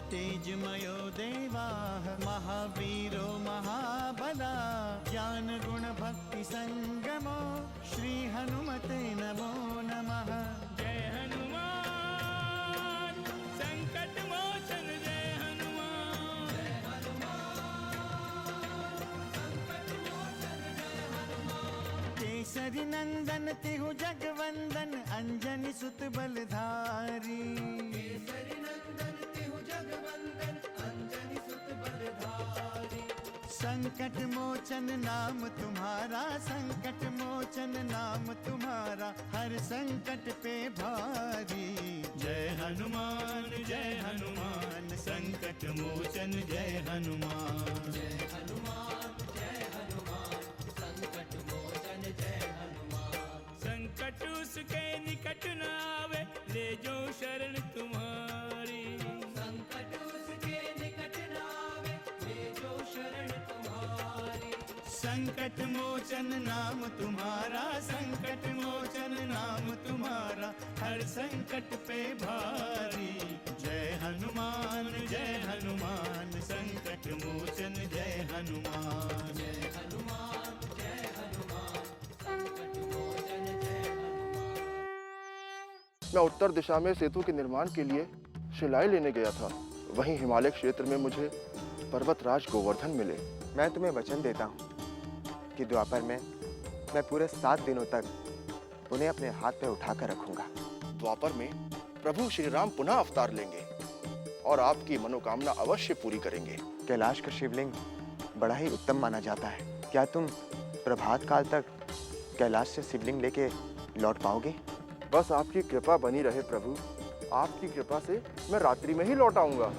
तेजमयो देवाः महावीरो महाबला ज्ञान गुण भक्ति संगमो श्री हनुमते नमो नमः। जय हनुमान संकट मोचन जय हनुमान। जय हनुमान संकट मोचन जय हनुमान। केसरी नंदन तिहु जगवंदन अंजनी सुत बलधारी। केसरी नंदन तिहु जगवंदन अंजनी सुत बलधारी। संकट मोचन नाम तुम्हारा संकट मोचन नाम तुम्हारा हर संकट पे भारी। जय हनुमान संकट मोचन जय हनुमान। जय हनुमान संकट मोचन जय हनुमान। संकट उसके निकट न आवे ले जो शरण तुम्हारी। संकट उसके निकट न आवे ले जो शरण तुम्हारी। संकट मोचन नाम तुम्हारा संकट मोचन नाम तुम्हारा हर संकट पे भारी। जय हनुमान संकट मोचन जय हनुमान। जय हनुमान संकट मोचन जय हनुमान। मैं उत्तर दिशा में सेतु के निर्माण के लिए शिलाएं लेने गया था। वहीं हिमालय क्षेत्र में मुझे पर्वतराज गोवर्धन मिले। मैं तुम्हें वचन देता हूँ कि द्वापर में मैं पूरे 7 दिनों तक उन्हें अपने हाथ पे उठाकर रखूंगा। द्वापर में प्रभु श्री राम पुनः अवतार लेंगे और आपकी मनोकामना अवश्य पूरी करेंगे। कैलाश का शिवलिंग बड़ा ही उत्तम माना जाता है। क्या तुम प्रभात काल तक कैलाश से शिवलिंग लेके लौट पाओगे? बस आपकी कृपा बनी रहे प्रभु। आपकी कृपा से मैं रात्रि में ही लौट आऊंगा।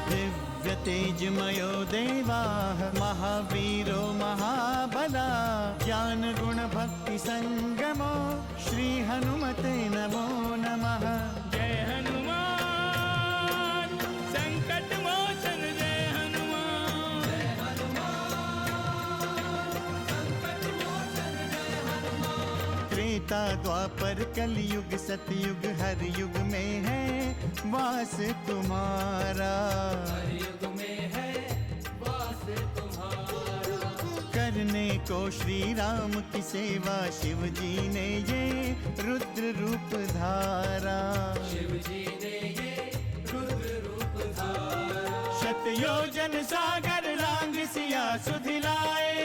दिव्य तेजमयो देवाः महावीरो महाबला ज्ञान गुण भक्ति संगमो श्री हनुमते नमो नमः। जय हनुमान संकट मोचन जय हनुमान। जय हनुमान संकट मोचन जय हनुमान। त्रेता द्वापर कलयुग सतयुग हर युग में है वास तुम्हारा। हर युग में है वास तुम्हारा। करने को श्री राम की सेवा शिव जी ने ये रुद्र रूप धारा। शिव जी ने ये रुद्र रूप धारा। शतयोजन सागर लांग सिया सुधिलाए।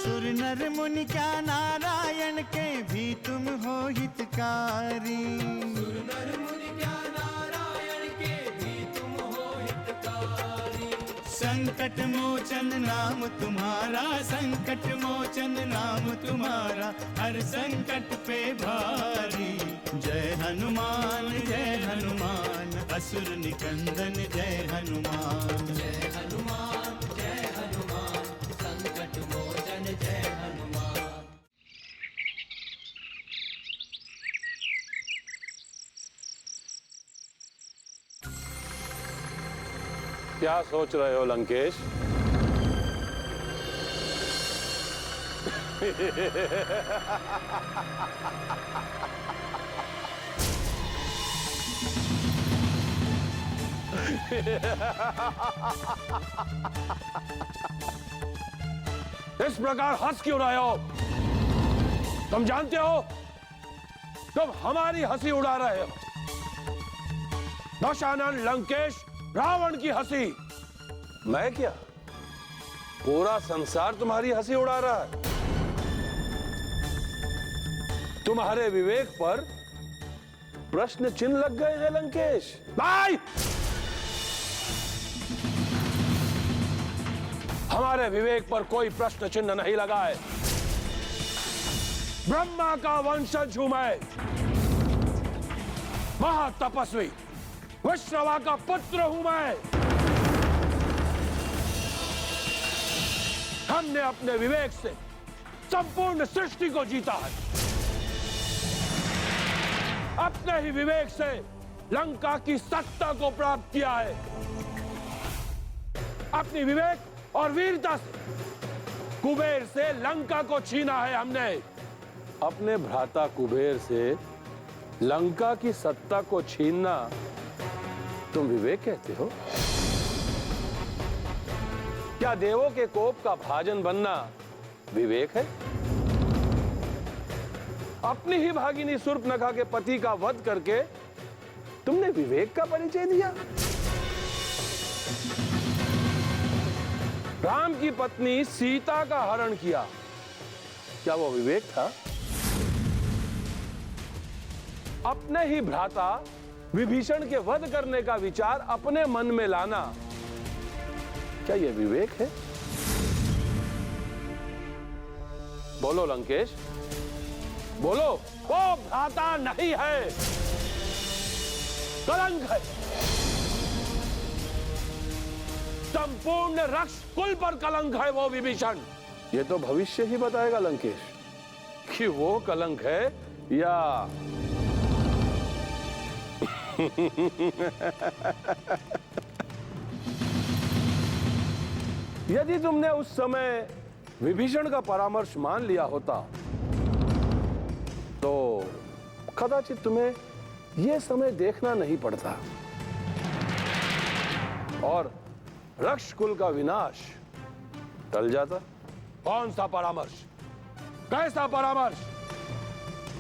सुर नर मुनि क्या नारायण के भी तुम हो हितकारी। सुर नर मुनि क्या नारायण के भी तुम हो हितकारी। संकट मोचन नाम तुम्हारा संकट मोचन नाम तुम्हारा हर संकट पे भारी। जय हनुमान असुर निकंदन जय हनुमान। जय हनुमान संकट मोचन जय हनुमान। क्या सोच रहे हो लंकेश? इस प्रकार हंस क्यों रहे हो? तुम जानते हो तुम हमारी हंसी उड़ा रहे हो। दशानन लंकेश रावण की हंसी। मैं क्या? पूरा संसार तुम्हारी हंसी उड़ा रहा है। तुम्हारे विवेक पर प्रश्न चिन्ह लग गए हैं लंकेश। भाई, हमारे विवेक पर कोई प्रश्न चिन्ह नहीं लगा है। ब्रह्मा का वंशज हूं मैं, महातपस्वी विश्रवा का पुत्र हूं मैं। हमने अपने विवेक से संपूर्ण सृष्टि को जीता है। अपने ही विवेक से लंका की सत्ता को प्राप्त किया है। अपनी विवेक और वीरता से कुबेर से लंका को छीना है हमने। अपने भ्राता कुबेर से लंका की सत्ता को छीनना तुम विवेक कहते हो? क्या देवों के कोप का भाजन बनना विवेक है? अपनी ही भागिनी शूर्पणखा के पति का वध करके तुमने विवेक का परिचय दिया? राम की पत्नी सीता का हरण किया, क्या वो विवेक था? अपने ही भ्राता विभीषण के वध करने का विचार अपने मन में लाना, क्या यह विवेक है? बोलो लंकेश, बोलो। वो भ्राता नहीं है, कलंक है। संपूर्ण रक्ष कुल पर कलंक है वो विभीषण। ये तो भविष्य ही बताएगा लंकेश कि वो कलंक है या यदि तुमने उस समय विभीषण का परामर्श मान लिया होता तो कदाचित तुम्हें यह समय देखना नहीं पड़ता और रक्ष कुल का विनाश टल जाता। कौन सा परामर्श? कैसा परामर्श?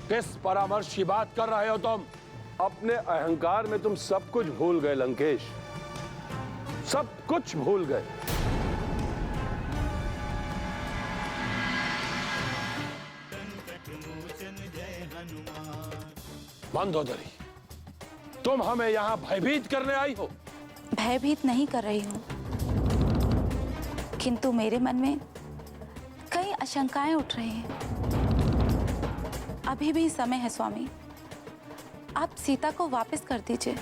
किस परामर्श की बात कर रहे हो तुम? अपने अहंकार में तुम सब कुछ भूल गए लंकेश, सब कुछ भूल गए। मंदोदरी, तुम हमें यहां भयभीत करने आई हो? भयभीत नहीं कर रही हूं, किंतु मेरे मन में कई आशंकाएं उठ रही हैं। अभी भी समय है स्वामी, आप सीता को वापस कर दीजिए।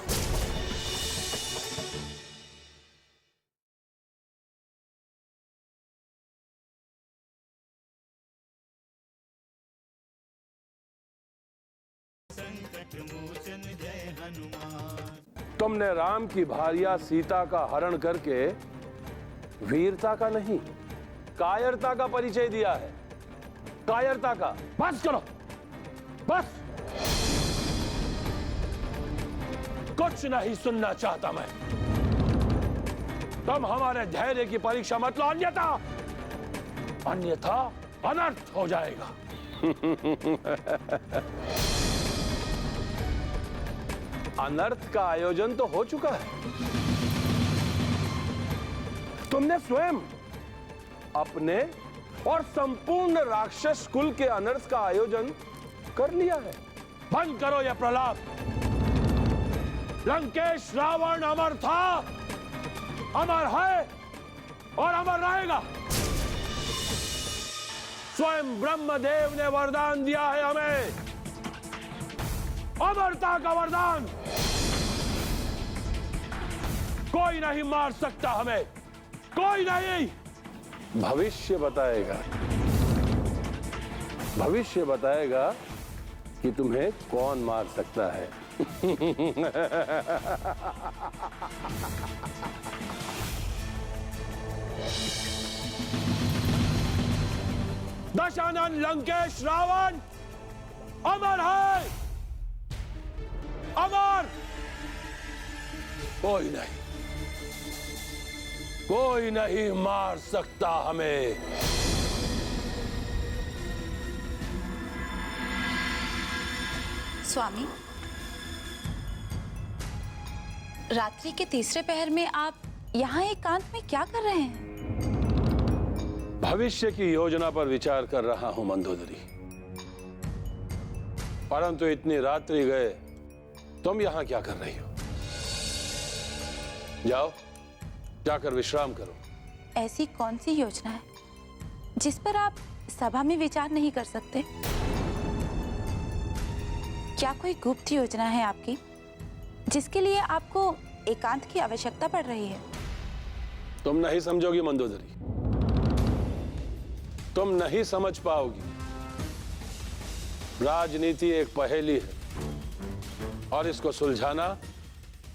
तुमने राम की भार्या सीता का हरण करके वीरता का नहीं, कायरता का परिचय दिया है। कायरता का। बस करो, बस। कुछ नहीं सुनना चाहता मैं। तुम हमारे धैर्य की परीक्षा मत लो, अन्यथा अनर्थ हो जाएगा। अनर्थ का आयोजन तो हो चुका है। तुमने स्वयं अपने और संपूर्ण राक्षस कुल के अनर्थ का आयोजन कर लिया है। बंद करो यह प्रलाप। लंकेश रावण अमर था, अमर है और अमर रहेगा। स्वयं ब्रह्मदेव ने वरदान दिया है हमें, अमरता का वरदान। कोई नहीं मार सकता हमें, कोई नहीं। भविष्य बताएगा, भविष्य बताएगा कि तुम्हें कौन मार सकता है। दशानन लंकेश रावण अमर है, अमर। कोई नहीं, कोई नहीं मार सकता हमें। स्वामी, रात्रि के तीसरे पहर में आप यहाँ एकांत में क्या कर रहे हैं? भविष्य की योजना पर विचार कर रहा हूं मंदोदरी। परंतु इतनी रात्रि गए, तुम यहां क्या कर रही हो? जाओ, जाकर विश्राम करो। ऐसी कौन सी योजना है जिस पर आप सभा में विचार नहीं कर सकते? क्या कोई गुप्त योजना है आपकी जिसके लिए आपको एकांत की आवश्यकता पड़ रही है? तुम नहीं समझोगी मंदोदरी, तुम नहीं समझ पाओगी। राजनीति एक पहेली है और इसको सुलझाना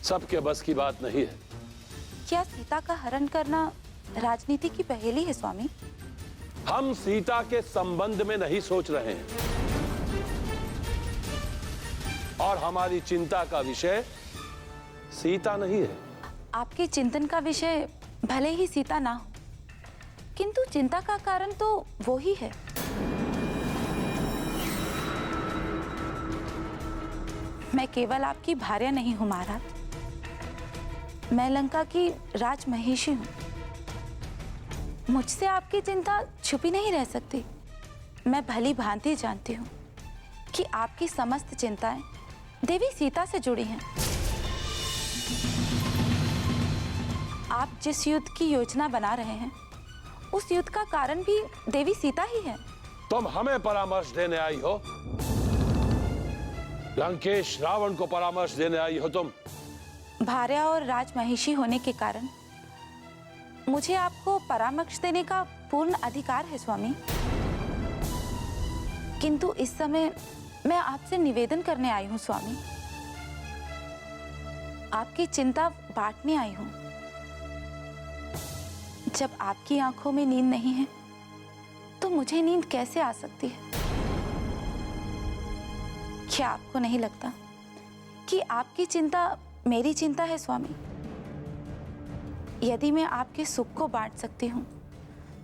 सबके बस की बात नहीं है। क्या सीता का हरण करना राजनीति की पहेली है स्वामी? हम सीता के संबंध में नहीं सोच रहे हैं, और हमारी चिंता का विषय सीता नहीं है। आपके चिंतन का विषय भले ही सीता ना हो, किंतु चिंता का कारण तो वो ही है। मैं केवल आपकी भार्या नहीं हूं महाराज, मैं लंका की राजमहिषी हूं। मुझसे आपकी चिंता छुपी नहीं रह सकती। मैं भली भांति जानती हूं कि आपकी समस्त चिंताएं देवी सीता से जुड़ी हैं। आप जिस युद्ध की योजना बना रहे हैं, उस युद्ध का कारण भी देवी सीता ही है। तुम हमें परामर्श देने आई हो? लंकेश रावण को परामर्श देने आई हो तुम? भार्या और राजमहिषी होने के कारण मुझे आपको परामर्श देने का पूर्ण अधिकार है स्वामी, किंतु इस समय मैं आपसे निवेदन करने आई हूं स्वामी। आपकी चिंता बांटने आई हूं। जब आपकी आंखों में नींद नहीं है तो मुझे नींद कैसे आ सकती है? क्या आपको नहीं लगता कि आपकी चिंता मेरी चिंता है स्वामी? यदि मैं आपके सुख को बांट सकती हूँ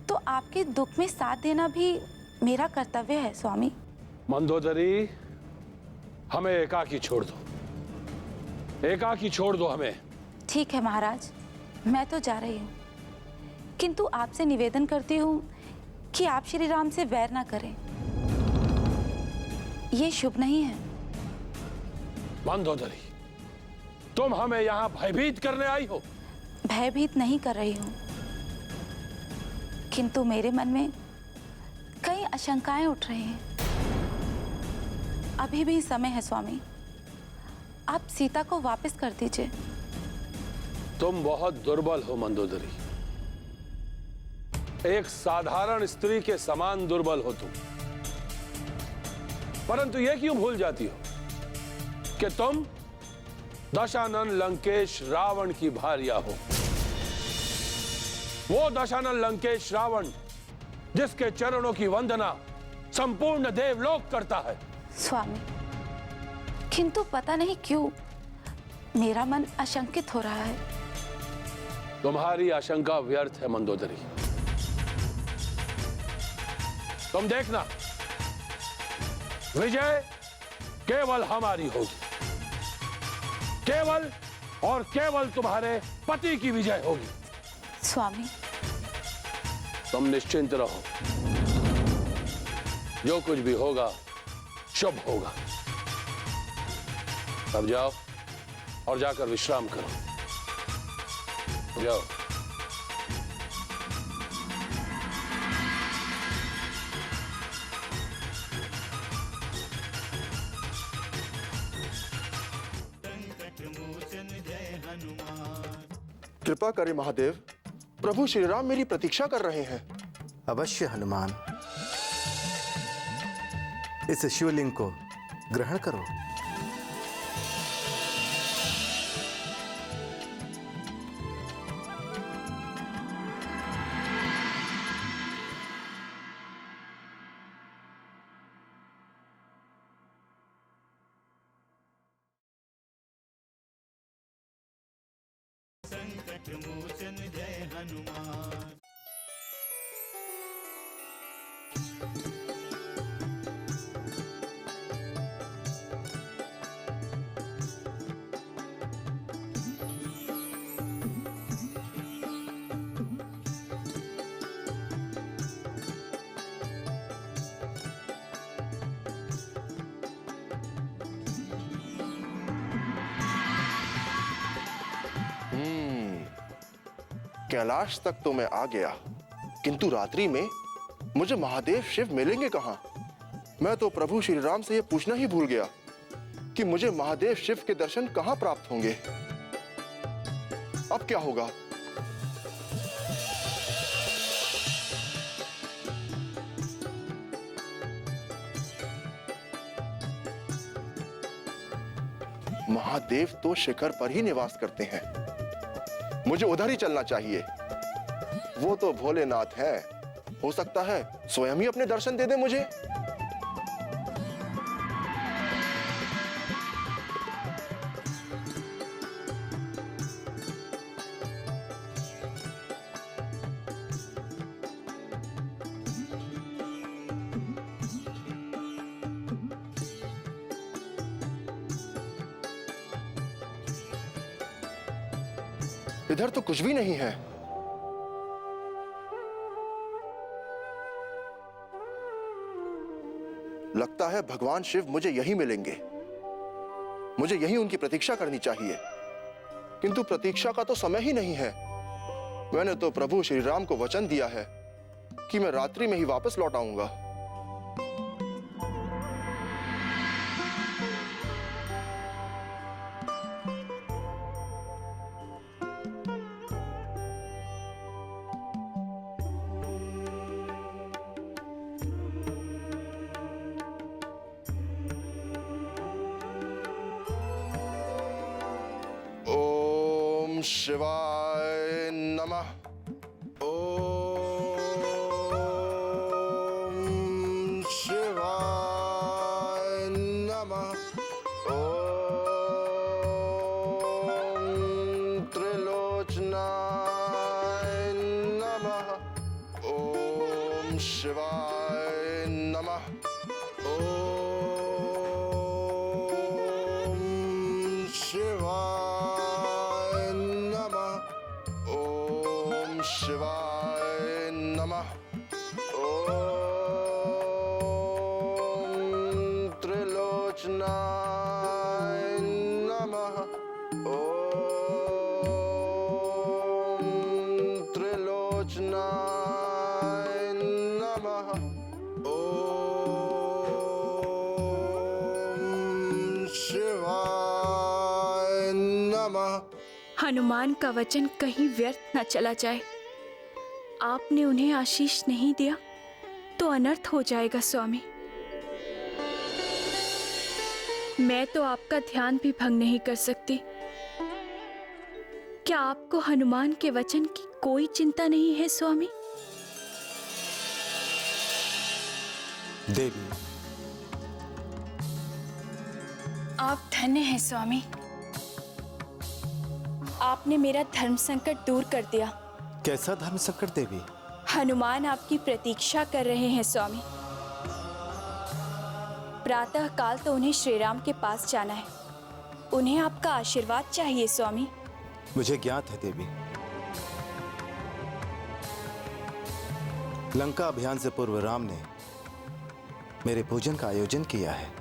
तो आपके दुख में साथ देना भी मेरा कर्तव्य है स्वामी। मंदोदरी, हमें एकाकी छोड़ दो, एकाकी छोड़ दो हमें। ठीक है महाराज, मैं तो जा रही हूँ, किंतु आपसे निवेदन करती हूँ कि आप श्री राम से वैर ना करें। ये शुभ नहीं है। मंदोदरी, तुम हमें यहाँ भयभीत करने आई हो? भयभीत नहीं कर रही हूँ, किंतु मेरे मन में कई आशंकाएं उठ रही हैं। अभी भी समय है स्वामी, आप सीता को वापस कर दीजिए। तुम बहुत दुर्बल हो मंदोदरी, एक साधारण स्त्री के समान दुर्बल हो तुम। परंतु यह क्यों भूल जाती हो कि तुम दशानन लंकेश रावण की भार्या हो? वो दशानन लंकेश रावण जिसके चरणों की वंदना संपूर्ण देवलोक करता है। स्वामी, किंतु पता नहीं क्यों मेरा मन आशंकित हो रहा है। तुम्हारी आशंका व्यर्थ है मंदोदरी। तुम देखना, विजय केवल हमारी होगी, केवल और केवल तुम्हारे पति की विजय होगी। स्वामी, तुम निश्चिंत रहो, जो कुछ भी होगा शुभ होगा। अब जाओ और जाकर विश्राम करो। जाओ। कृपा करें महादेव, प्रभु श्री राम मेरी प्रतीक्षा कर रहे हैं। अवश्य हनुमान, इस शिवलिंग को ग्रहण करो। संकट मोचन जय हनुमान। कैलाश तक तो मैं आ गया, किंतु रात्रि में मुझे महादेव शिव मिलेंगे कहां? मैं तो प्रभु श्री राम से यह पूछना ही भूल गया कि मुझे महादेव शिव के दर्शन कहां प्राप्त होंगे। अब क्या होगा? महादेव तो शिखर पर ही निवास करते हैं, मुझे उधर ही चलना चाहिए। वो तो भोलेनाथ है, हो सकता है स्वयं ही अपने दर्शन दे दे मुझे। इधर तो कुछ भी नहीं है। लगता है भगवान शिव मुझे यही मिलेंगे। मुझे यही उनकी प्रतीक्षा करनी चाहिए, किंतु प्रतीक्षा का तो समय ही नहीं है। मैंने तो प्रभु श्री राम को वचन दिया है कि मैं रात्रि में ही वापस लौट आऊंगा। ओम शिवाय नमः। ओम शिवाय नमः। ओम त्रिलोचनाय नमः। ओम शिवाय नमः। ओम शिवाय नमः। ओम शिवाय नमः। ओम त्रिलोचनाय नमः। ओम त्रिलोचनाय नमः। ओम शिवाय नमः। हनुमान का वचन कहीं व्यर्थ न चला जाए। आपने उन्हें आशीष नहीं दिया तो अनर्थ हो जाएगा स्वामी। मैं तो आपका ध्यान भी भंग नहीं कर सकती। क्या आपको हनुमान के वचन की कोई चिंता नहीं है स्वामी? देवी, आप धन्य हैं स्वामी। आपने मेरा धर्म संकट दूर कर दिया। कैसा धर्म संकट देवी? हनुमान आपकी प्रतीक्षा कर रहे हैं स्वामी। प्रातः काल तो उन्हें श्री राम के पास जाना है। उन्हें आपका आशीर्वाद चाहिए स्वामी। मुझे ज्ञात है देवी। लंका अभियान से पूर्व राम ने मेरे पूजन का आयोजन किया है।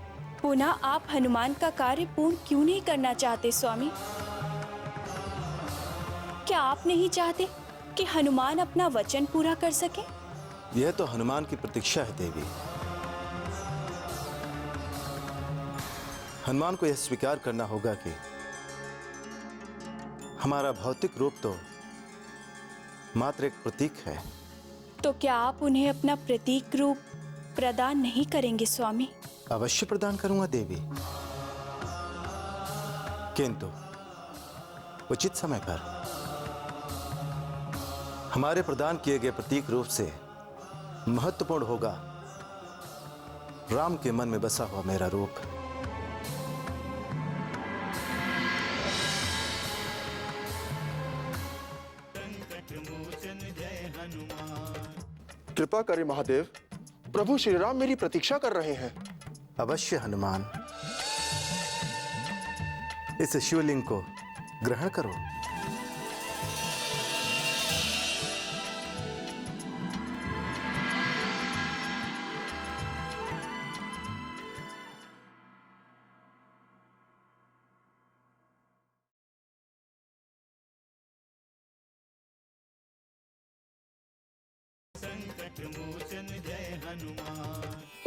पुनः आप हनुमान का कार्य पूर्ण क्यों नहीं करना चाहते स्वामी? क्या आप नहीं चाहते कि हनुमान अपना वचन पूरा कर सके? यह तो हनुमान की प्रतीक्षा है देवी। हनुमान को यह स्वीकार करना होगा कि हमारा भौतिक रूप तो मात्र एक प्रतीक है। तो क्या आप उन्हें अपना प्रतीक रूप प्रदान नहीं करेंगे स्वामी? अवश्य प्रदान करूंगा देवी, किंतु उचित समय पर। हमारे प्रदान किए गए प्रतीक रूप से महत्वपूर्ण होगा राम के मन में बसा हुआ मेरा रूप। कृपा करें महादेव, प्रभु श्री राम मेरी प्रतीक्षा कर रहे हैं। अवश्य हनुमान, इस शिवलिंग को ग्रहण करो।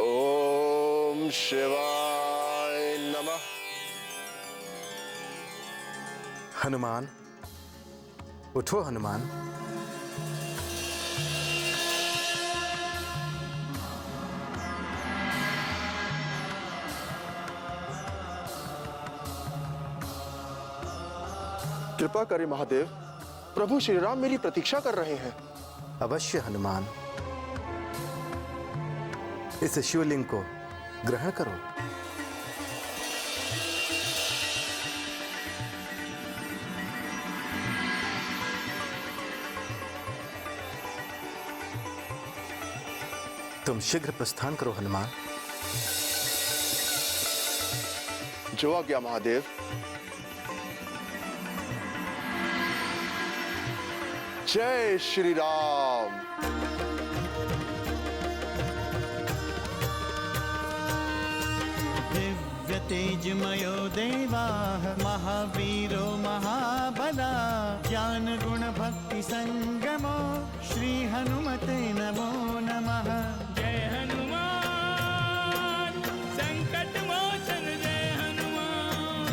ओम शिवाय नमः। हनुमान, उठो हनुमान। कृपा करें महादेव, प्रभु श्री राम मेरी प्रतीक्षा कर रहे हैं। अवश्य हनुमान, इस शिवलिंग को ग्रहण करो। तुम शीघ्र प्रस्थान करो हनुमान। जो आज्ञा महादेव। जय श्री राम। दिव्य तेजमयो देवाः महावीरो महाबला ज्ञान गुण भक्ति संगमो श्री हनुमते नमो नमः। जय हनुमान संकट मोचन जय हनुमान।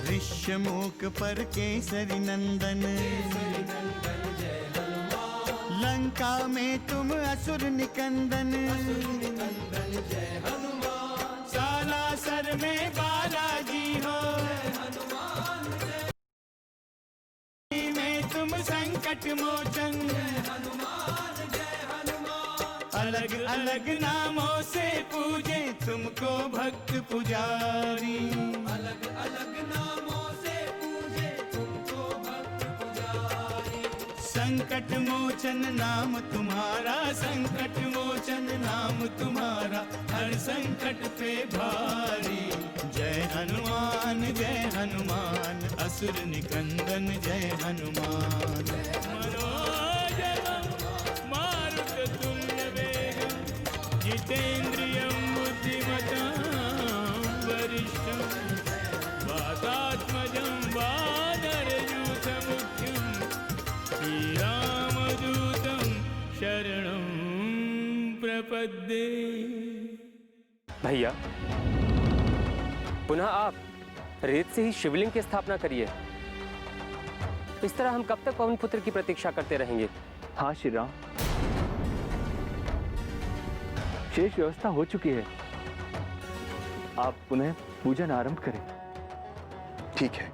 ऋष्यमूक पर केसरी नंदन लंका में तुम असुर निकंदन। सालासर में बालाजी हो में तुम संकट मोचन। अलग अलग नामों से पूजे तुमको भक्त पुजारी। अलग अलग नामों से पूजे तुमको भक्त पुजारी। संकट मोचन नाम तुम्हारा, संकट मोचन नाम तुम्हारा, हर संकट पे भारी। जय हनुमान असुर निकंदन जय हनुमान। मनोजवं मारुततुल्यवेगं जितेन्द्रियं बुद्धिमतां वरिष्ठं वातात्मजं वानरयूथमुख्यं श्रीरामदूतं शरणं प्रपद्ये। भैया, पुनः आप रेत से ही शिवलिंग की स्थापना करिए। इस तरह हम कब तक पवन पुत्र की प्रतीक्षा करते रहेंगे? हाँ श्री राम, शेष व्यवस्था हो चुकी है, आप पुनः पूजन आरंभ करें। ठीक है।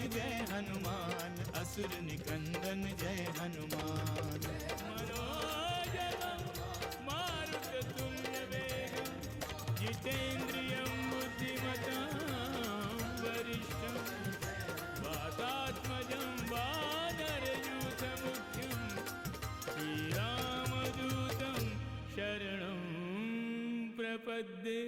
जय हनुमान असुर निकंदन जय हनुमान। मनोजवं मारुततुल्यवेगं जितेन्द्रियं बुद्धिमतां वरिष्ठं वातात्मजं वानरयूथमुख्यं श्रीरामदूतं शरणं प्रपद्ये।